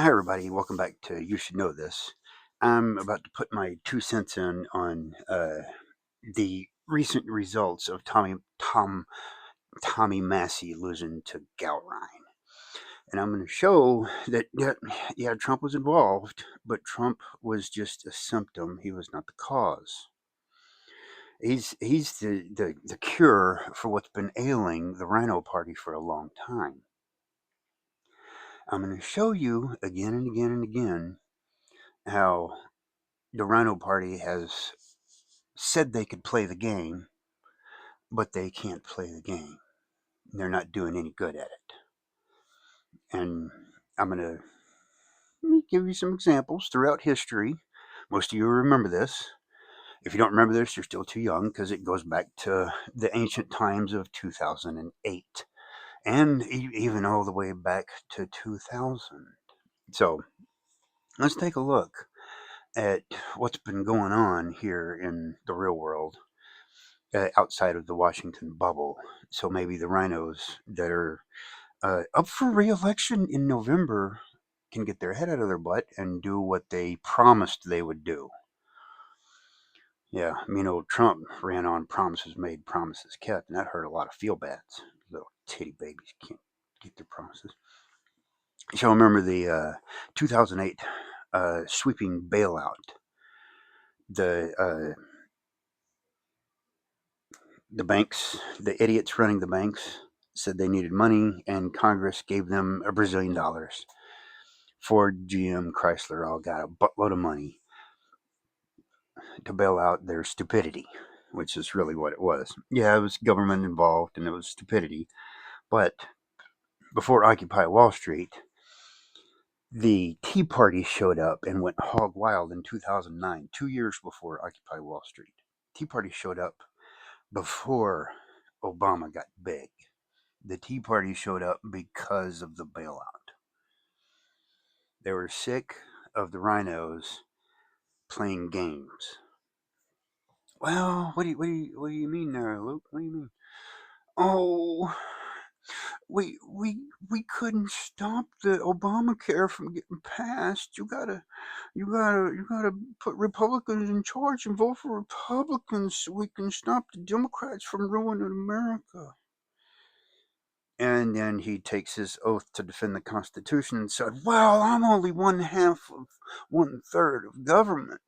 Hi, everybody. Welcome back to You Should Know This. I'm about to put my 2 cents in on the recent results of Tommy Massie losing to Galrine. And I'm going to show that, yeah, Trump was involved, but Trump was just a symptom. He was not the cause. He's the cure for what's been ailing the Rhino Party for a long time. I'm going to show you again and again and again how the Rhino Party has said they could play the game, but they can't play the game. They're not doing any good at it. And I'm going to give you some examples throughout history. Most of you remember this. If you don't remember this, you're still too young because it goes back to the ancient times of 2008 and even all the way back to 2000. So let's take a look at what's been going on here in the real world outside of the Washington bubble. So maybe the rhinos that are up for re-election in November can get their head out of their butt and do what they promised they would do. Yeah, I mean, old Trump ran on promises made, promises kept, and that hurt a lot of feel-bads. Little titty babies can't keep their promises. So remember the 2008 sweeping bailout. The the banks, the idiots running the banks, said they needed money, and Congress gave them $1 Brazilian. Ford, GM, Chrysler all got a buttload of money to bail out their stupidity, which is really what it was. Yeah, it was government involved and it was stupidity. But before Occupy Wall Street, the Tea Party showed up and went hog wild in 2009, 2 years before Occupy Wall Street. Tea Party showed up before Obama got big. The Tea Party showed up because of the bailout. They were sick of the rhinos playing games. Well, what do you mean there, Luke? What do you mean? Oh, we couldn't stop the Obamacare from getting passed. You gotta put Republicans in charge and vote for Republicans so we can stop the Democrats from ruining America. And then he takes his oath to defend the Constitution and said, "Well, I'm only one half of 1/3 of government.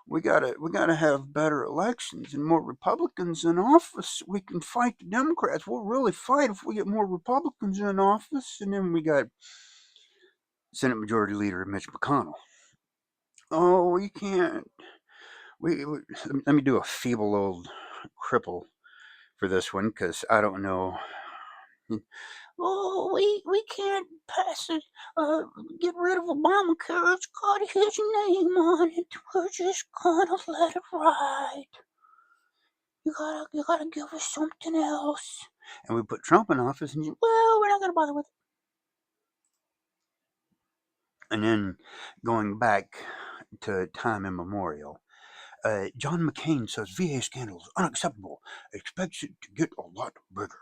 We gotta have better elections and more Republicans in office so we can fight the Democrats. We'll really fight if we get more Republicans in office." And then we got Senate Majority Leader Mitch McConnell. Oh, we can't. We let me do a feeble old cripple for this one because I don't know. Oh, we can't pass it. Get rid of Obamacare. It's got his name on it. We're just gonna let it ride. You gotta give us something else. And we put Trump in office, and well, we're not gonna bother with it. And then going back to time immemorial, John McCain says VA scandal is unacceptable. Expects it to get a lot bigger.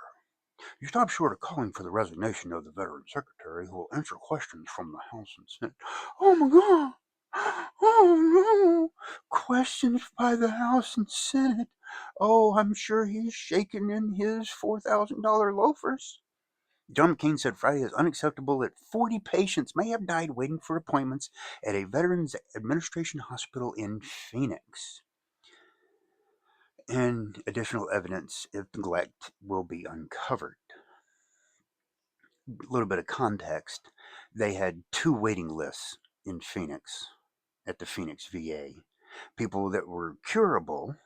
You stop short of calling for the resignation of the veteran secretary who will answer questions from the House and Senate. Oh my God! Oh no! Questions by the House and Senate. Oh, I'm sure he's shaking in his $4,000 loafers. John McCain said Friday is unacceptable that 40 patients may have died waiting for appointments at a Veterans Administration hospital in Phoenix. And additional evidence of neglect will be uncovered. A little bit of context, they had two waiting lists in Phoenix at the Phoenix VA. People that were curable,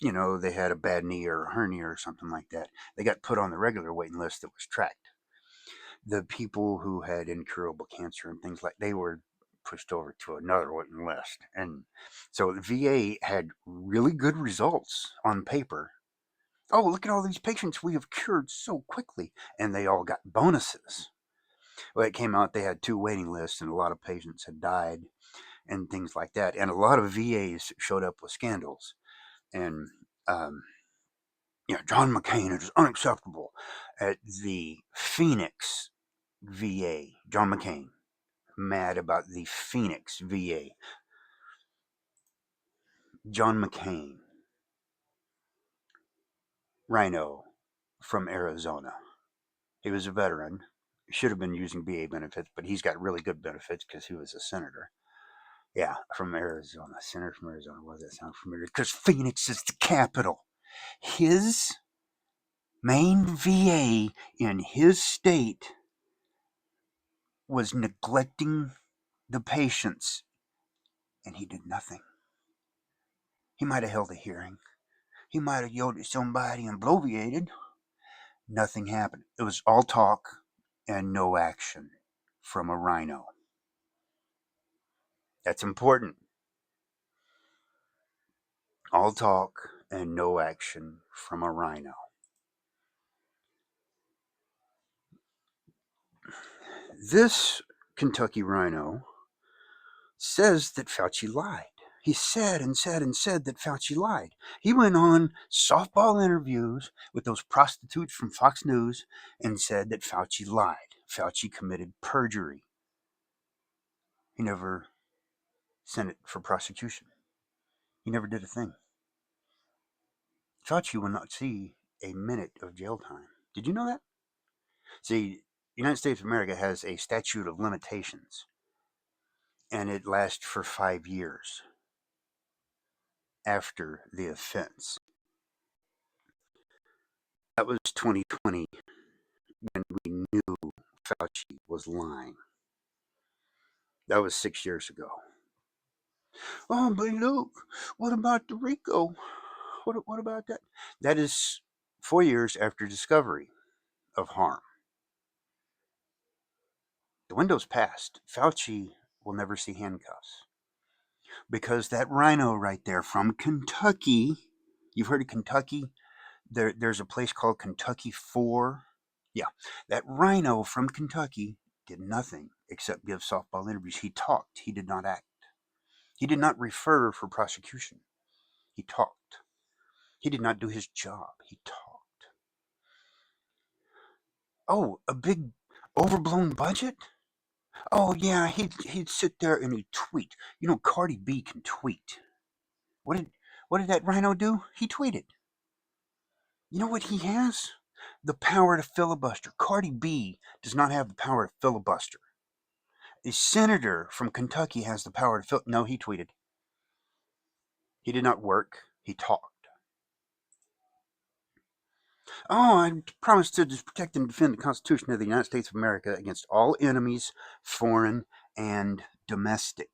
they had a bad knee or a hernia or something like that. They got put on the regular waiting list that was tracked. The people who had incurable cancer and things like they were pushed over to another waiting list. And so the VA had really good results on paper. Oh, look at all these patients we have cured so quickly. And they all got bonuses. Well, it came out they had two waiting lists and a lot of patients had died and things like that. And a lot of VAs showed up with scandals. And, John McCain, it is unacceptable at the Phoenix VA. John McCain, mad about the Phoenix VA. John McCain, Rhino from Arizona. He was a veteran. Should have been using VA benefits, but he's got really good benefits because he was a senator. Yeah, from Arizona. Senator from Arizona. Why does that sound familiar? Because Phoenix is the capital. His main VA in his state was neglecting the patients, and he did nothing. He might have held a hearing. He might have yelled at somebody and bloviated. Nothing happened. It was all talk and no action from a rhino. That's important. All talk and no action from a rhino. This Kentucky rhino says that Fauci lied. He said and said and said that Fauci lied. He went on softball interviews with those prostitutes from Fox News and said that Fauci lied. Fauci committed perjury. He never sent it for prosecution. He never did a thing. Fauci will not see a minute of jail time. Did you know that? See, the United States of America has a statute of limitations, and it lasts for 5 years after the offense. That was 2020 when we knew Fauci was lying. That was 6 years ago. Oh, but look, what about the RICO? What about that? That is 4 years after discovery of harm. The window's passed. Fauci will never see handcuffs. Because that rhino right there from Kentucky, you've heard of Kentucky? There's a place called Ky4. Yeah, that rhino from Kentucky did nothing except give softball interviews. He talked. He did not act. He did not refer for prosecution. He talked. He did not do his job. He talked. Oh, a big overblown budget? Oh yeah, he'd sit there and he'd tweet. You know, Cardi B can tweet. What did what did that rhino do? He tweeted. You know what he has? The power to filibuster. Cardi B does not have the power to filibuster. A senator from Kentucky has the power to no, he tweeted. He did not work. He talked. Oh, I promise to protect and defend the Constitution of the United States of America against all enemies, foreign and domestic.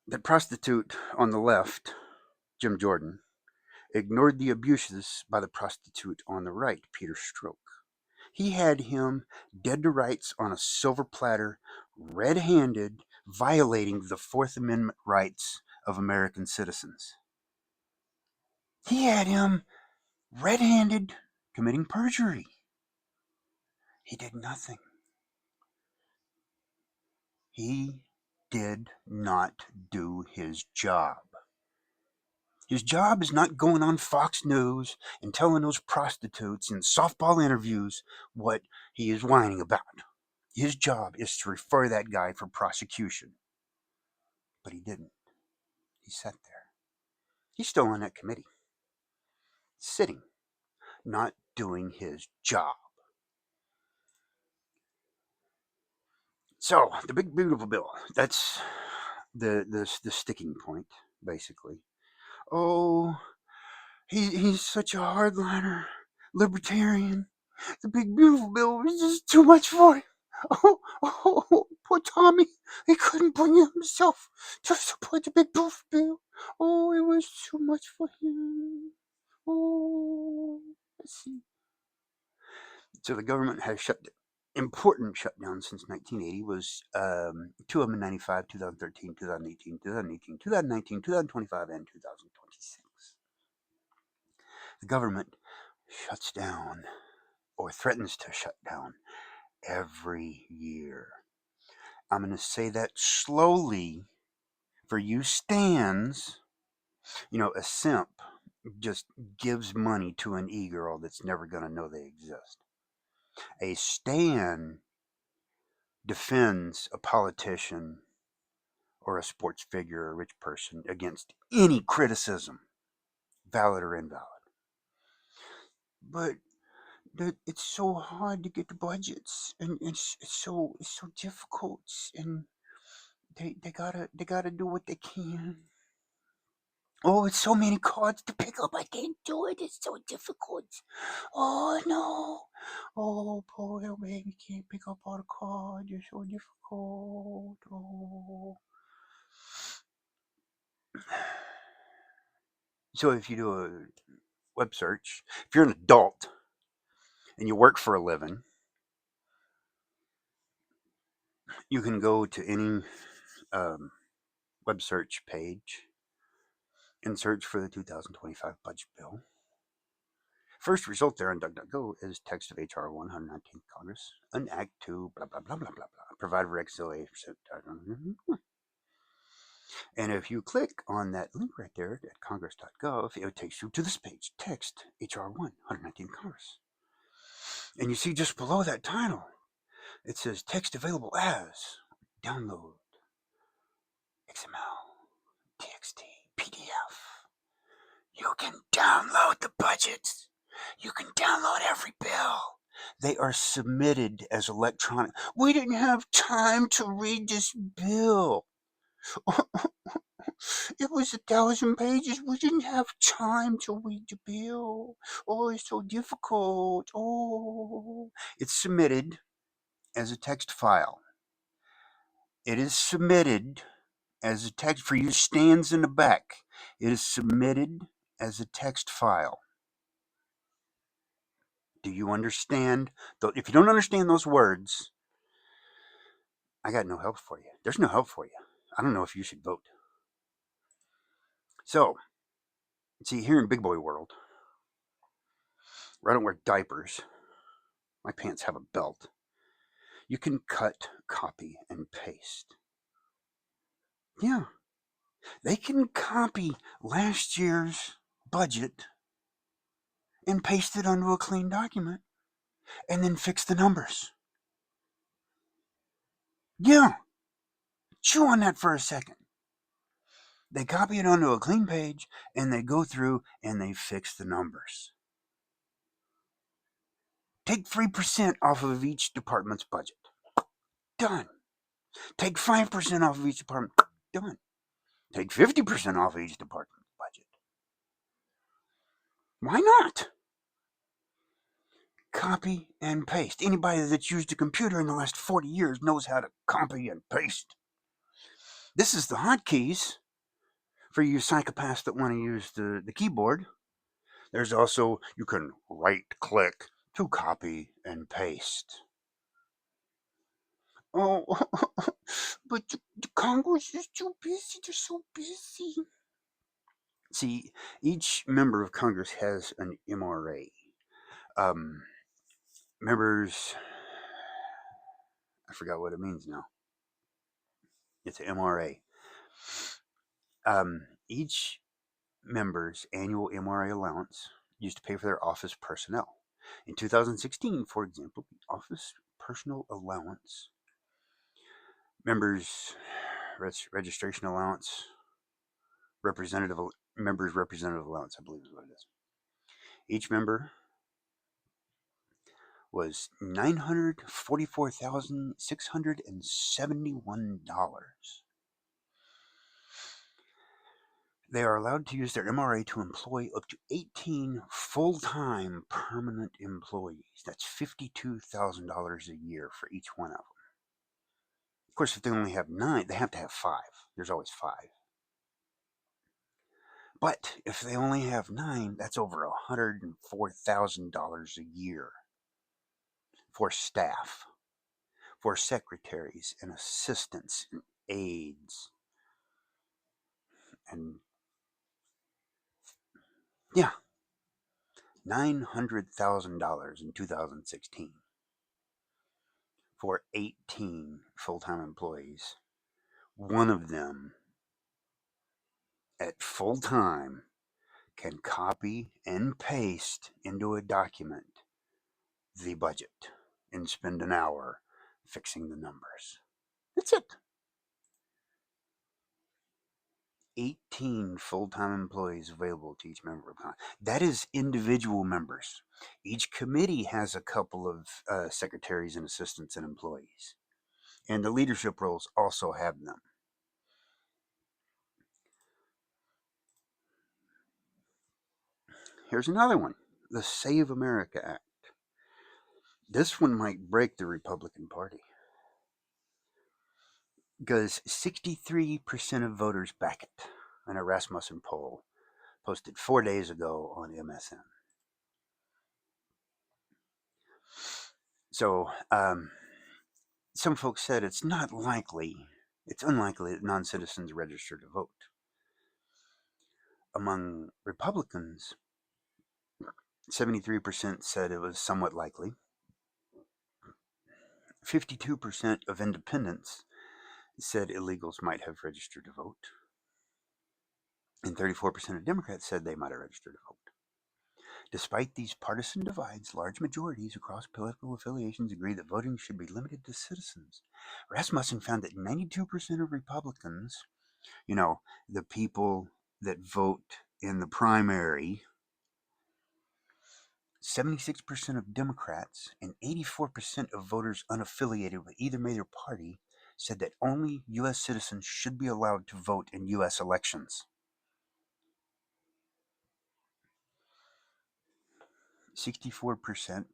That prostitute on the left, Jim Jordan, ignored the abuses by the prostitute on the right, Peter Strzok. He had him dead to rights on a silver platter, red handed, violating the Fourth Amendment rights of American citizens. He had him red handed committing perjury. He did nothing. He did not do his job. His job is not going on Fox News and telling those prostitutes in softball interviews what he is whining about. His job is to refer that guy for prosecution. But he didn't. He sat there. He's still on that committee, sitting, not doing his job. So, the big beautiful bill, that's the sticking point, basically. Oh, he's such a hardliner, libertarian. The big beautiful bill was just too much for him. Poor Tommy. He couldn't bring himself to support the big beautiful bill. Oh, it was too much for him. Oh, let's see. So the government has important shutdowns since 1980 was two of them in 95, 2013, 2018, 2018, 2019, 2025, and 2026. The government shuts down or threatens to shut down every year. I'm going to say that slowly for you stands. You know, a simp just gives money to an e-girl that's never going to know they exist. A Stan defends a politician or a sports figure or a rich person against any criticism, valid or invalid. But it's so hard to get the budgets, and it's so difficult, and they gotta do what they can. Oh, it's so many cards to pick up. I can't do it. It's so difficult. Oh no. Oh, poor little baby can't pick up all the cards. It's so difficult. Oh. So if you do a web search, if you're an adult and you work for a living, you can go to any web search page and search for the 2025 budget bill. First result there on DuckDuckGo is text of H.R. 119th Congress, an act to blah, blah, blah, blah, blah, blah, provide reconciliation. And if you click on that link right there at congress.gov, it takes you to this page, text H.R. 119th Congress. And you see just below that title, it says text available as download XML, TXT, PDF. You can download the budgets. You can download every bill. They are submitted as electronic. We didn't have time to read this bill. It was 1,000 pages. We didn't have time to read the bill. Oh, it's so difficult. Oh, it's submitted as a text file. It is submitted as a text for you stands in the back. It is submitted as a text file. Do you understand? If you don't understand those words, I got no help for you. There's no help for you. I don't know if you should vote. So, see, here in Big Boy World, where I don't wear diapers, my pants have a belt. You can cut, copy, and paste. Yeah, they can copy last year's budget and paste it onto a clean document and then fix the numbers. Yeah, chew on that for a second. They copy it onto a clean page and they go through and they fix the numbers. Take 3% off of each department's budget. Done. Take 5% off of each department. Done. Take 50% off of each department's budget. Why not? Copy and paste. Anybody that's used a computer in the last 40 years knows how to copy and paste. This is the hotkeys for you psychopaths that want to use the keyboard. There's also, you can right click to copy and paste. Oh, but the Congress is too busy. They're so busy. See, each member of Congress has an MRA. Members, I forgot what it means now. It's an MRA. Each member's annual MRA allowance used to pay for their office personnel. In 2016, for example, the office personal allowance, members' registration allowance, members' representative allowance, I believe is what it is. Each member was $944,671. They are allowed to use their MRA to employ up to 18 full-time permanent employees. That's $52,000 a year for each one of them. Of course, if they only have 9, they have to have 5. There's always 5. But if they only have 9, that's over $104,000 a year for staff, for secretaries and assistants and aides. And yeah, $900,000 in 2016 for 18 full-time employees. One of them at full-time can copy and paste into a document the budget. and spend an hour fixing the numbers. That's it. 18 full-time employees available to each member of Congress. That is individual members. Each committee has a couple of secretaries and assistants and employees. And the leadership roles also have them. Here's another one, the Save America Act. This one might break the Republican Party because 63% of voters back it. An Rasmussen poll posted 4 days ago on MSN. So some folks said it's unlikely that non-citizens register to vote. Among Republicans, 73% said it was somewhat likely. 52% of independents said illegals might have registered to vote. And 34% of Democrats said they might have registered to vote. Despite these partisan divides, large majorities across political affiliations agree that voting should be limited to citizens. Rasmussen found that 92% of Republicans, the people that vote in the primary, 76% of Democrats, and 84% of voters unaffiliated with either major party said that only U.S. citizens should be allowed to vote in U.S. elections. 64%,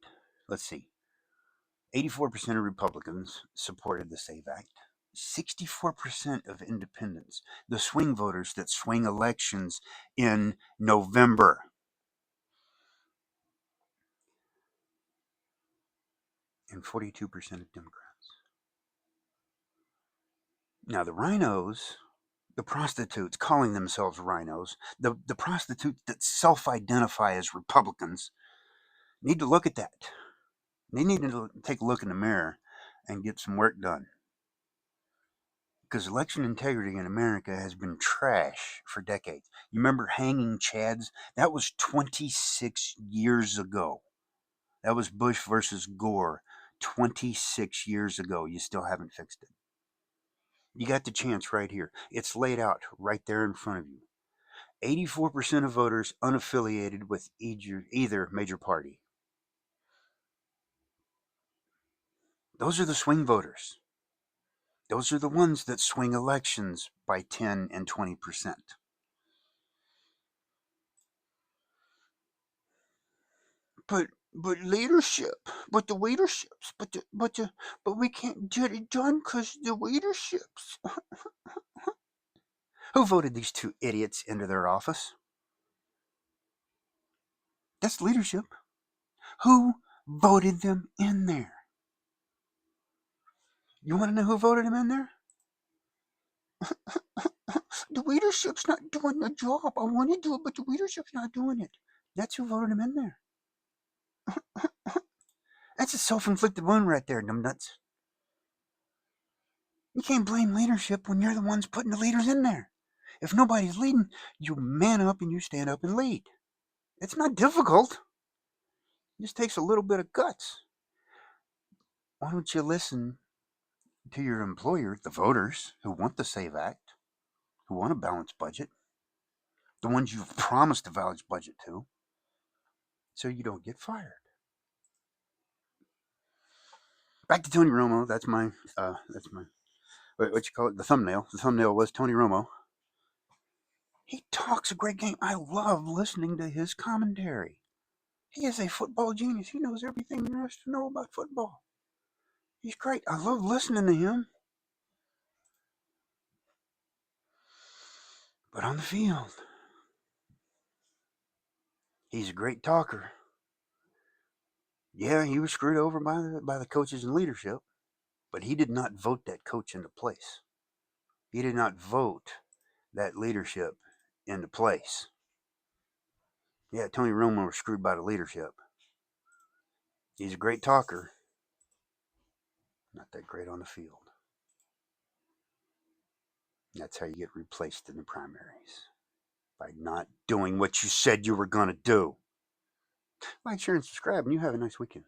84% of Republicans supported the SAVE Act. 64% of independents, the swing voters that swing elections in November. And 42% of Democrats. Now, the rhinos, the prostitutes calling themselves rhinos, the prostitutes that self-identify as Republicans, need to look at that. They need to take a look in the mirror and get some work done. Because election integrity in America has been trash for decades. You remember hanging Chads? That was 26 years ago. That was Bush versus Gore 26 years ago. You still haven't fixed it. You got the chance right here. It's laid out right there in front of you. 84% of voters unaffiliated with either major party. Those are the swing voters. Those are the ones that swing elections by 10 and 20%. But leadership, but the leaderships, but we can't get it done because the leaderships. Who voted these two idiots into their office? That's leadership. Who voted them in there? You want to know who voted them in there? The leadership's not doing the job. I want to do it, but the leadership's not doing it. That's who voted them in there. That's a self-inflicted wound right there, numbnuts. You can't blame leadership when you're the ones putting the leaders in there. If nobody's leading, you man up and you stand up and lead. It's not difficult. It just takes a little bit of guts. Why don't you listen to your employer, the voters who want the SAVE Act, who want a balanced budget, the ones you've promised a balanced budget to, so you don't get fired. Back to Tony Romo. That's my what you call it, the thumbnail. The thumbnail was Tony Romo. He talks a great game. I love listening to his commentary. He is a football genius. He knows everything there is to know about football. He's great. I love listening to him. But on the field, he's a great talker. Yeah, he was screwed over by the coaches and leadership, but he did not vote that coach into place. He did not vote that leadership into place. Yeah, Tony Romo was screwed by the leadership. He's a great talker, not that great on the field. That's how you get replaced in the primaries, by not doing what you said you were going to do. Like, share, and subscribe, and you have a nice weekend.